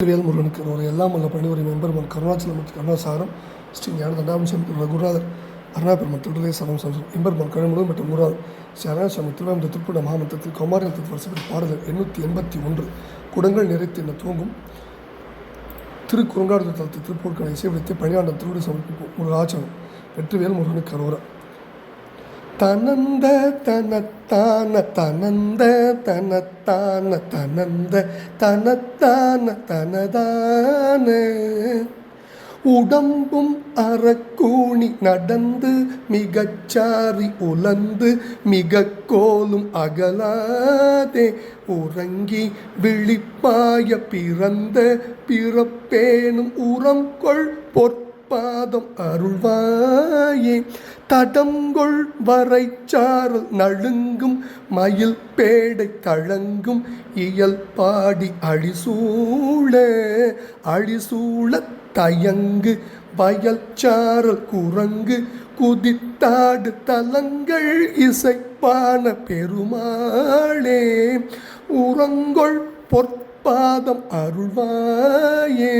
வேல் முருகனுக்கு ஒரு எல்லாம் உள்ள பணிவுரை மெம்பெருமான் கருணாச்சலமூர்த்தி கருணாசாகரம் ஸ்ரீ ஞான தண்டாபிஷேகம் குருநாதர் அருணாபெருமான் திருடலே சரம் சம்சம் எம்பெருமான் கழமுழுவதும் மற்றும் குருநாதர் ஸ்ரீ அருணாச்சலம் திருவாரூர் திருப்பூர் மாமன்றத்தில் கௌமாரிகள் திருவரசப்படி பாடல்கள் 881 குடங்கள் நிறைத்து என்ன தூங்கும் திருக்குறுங்காடு தளத்தை திருப்பூர்களை இசைப்படுத்தி பணியாண்டம் திருவிடை சமர்ப்பிப்போம் முருகாச்சலம் வெற்றிவேல் முருகனுக்கு கரோரா தனந்த தனத்தான தனந்த தனத்தான தனந்த தனத்தான தனதான உடம்பும் அறக்கூணி நடந்து மிகச்சாரி உலந்து மிக கோலும் அகலாதே உறங்கி விழிப்பாய பிறந்த பிறப்பேனும் உரம் கொள் பொற்பாதம் அருள்வாயே தடங்கொள் வரைச்சாரல் நழுங்கும் மயில் பேடை தழங்கும் இயல் பாடி அழிசூழ தயங்கு வயல்சாரல் குரங்கு குதித்தாடு தலங்கள் இசைப்பான பெருமாளே உரங்கொள் பொற்பாதம் அருள்வாயே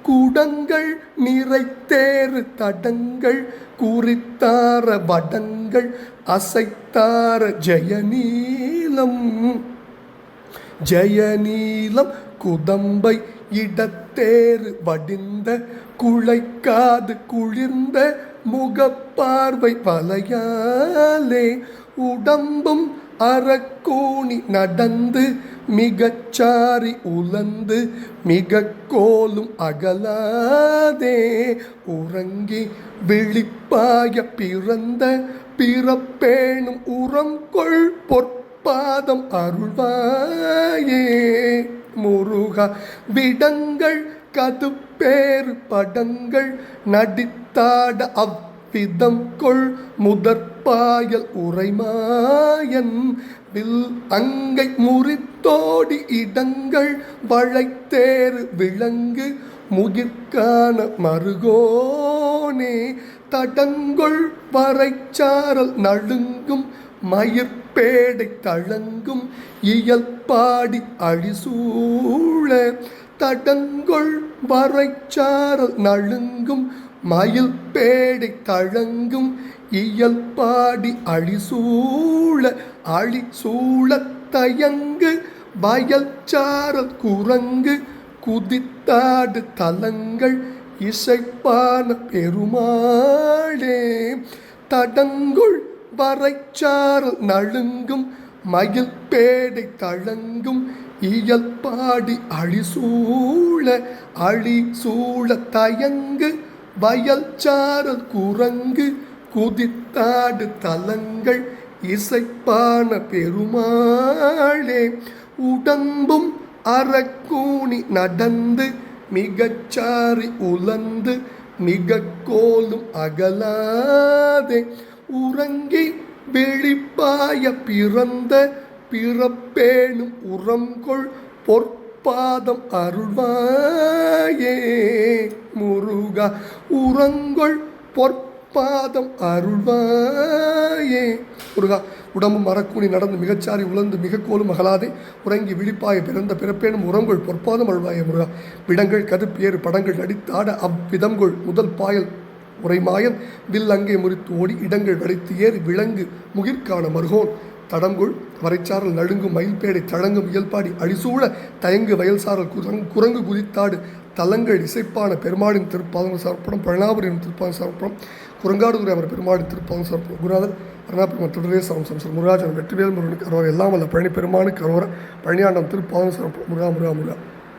குடங்கள் நிறைத்தேறு தடங்கள் குறித்தார வடங்கள் அசைத்தார ஜெயநீலம் குதம்பை இடத்தேறு வடிந்த குழைக்காது குளிர்ந்த முகப்பார்வை வலையாலே உடம்பும் அறக்கூணி நடந்து மிகச்சாரி உலந்து மிக கோலும் அகலாதே உறங்கி விழிப்பாய பிறந்த பிறப்பேனும் உரம் கொள் பொற்பாதம் அருள்வாயே முருகா விடங்கள் கதுப்பேறு படங்கள் நடித்தாட விதம் கொள் முதற்பாயல் உரைமாயன் வில் அங்கை முறித்தோடி இடங்கள் வளைத்தேறு விலங்கு முகிற்கான மருகோனே தடங்கொள் வரைச்சாரல் நழுங்கும் மயிர்பேடை தழங்கும் இயல் பாடி அழிசூழ தடங்கொள் வரைச்சாரல் நழுங்கும் மயில் பேடை தழங்கும் இயல் பாடி அழிசூழ தயங்கு வயல்சாரல் குரங்கு குதித்தாடு தலங்கள் இசைப்பான பெருமாளே தடங்குள் வரைச்சாரல் நழுங்கும் மயில் பேடை தழங்கும் இயல் பாடி அழிசூழ தயங்கு வயல்சாரல் குரங்கு குதித்தாடு தலங்கள் இசைப்பான பெருமாளே உடம்பும் அறக்கூணி நடந்து மிகச்சாரி உலந்து மிக கோலும் அகலாதே உறங்கி விழிப்பாய பிறந்த பிறப்பேனும் உரம்கொள் பொற்பாதம் அருள்வாயே முருகா உரங்கொள் பொற்பாதம் அருள்வாயே முருகா உடம்பும் மரக்கூணி நடந்து மிகச்சாரி உலர்ந்து மிக கோலும் அகலாதே உறங்கி விழிப்பாய பிறந்த பிறப்பேனும் உரங்கொள் பொற்பாதம் அருள்வாயே முருகா விடங்கள் கதுப்பேறு படங்கள் நடித்தாட அவ்விதங்கொள் முதல் பாயல் உரைமாயன் வில் அங்கே முறித்து ஓடி இடங்கள் வளைத்து ஏறி விலங்கு முகிற்கான மருகோன் தடங்குள் வரைச்சாரல் நழுங்கும் மயில்பேடை தழங்கும் இயல்பாடி அழிசூழ தயங்கு வயல்சாரல் குரங்கு குதித்தாடு தலங்கள் இசைப்பான பெருமாளின் திருப்பாதங்கள் சமர்ப்பணம் பழனாபுரியின் திருப்பாதம் சமர்ப்பணம் குரங்காடுதுறை அவர் பெருமாளின் திருப்பாதம் சமர்ப்பணம் குருநாதர் அருணாபெருமான் திருடலே சரம் சம்சம் முருகாஜன் வெற்றிவேல் முருகனுக்கு அரோரா எல்லாம் வல்ல பழனி பெருமானுக்கு அரோரா பழனியாண்டம் திருப்பாதம் சமர்ப்பணம் முருகா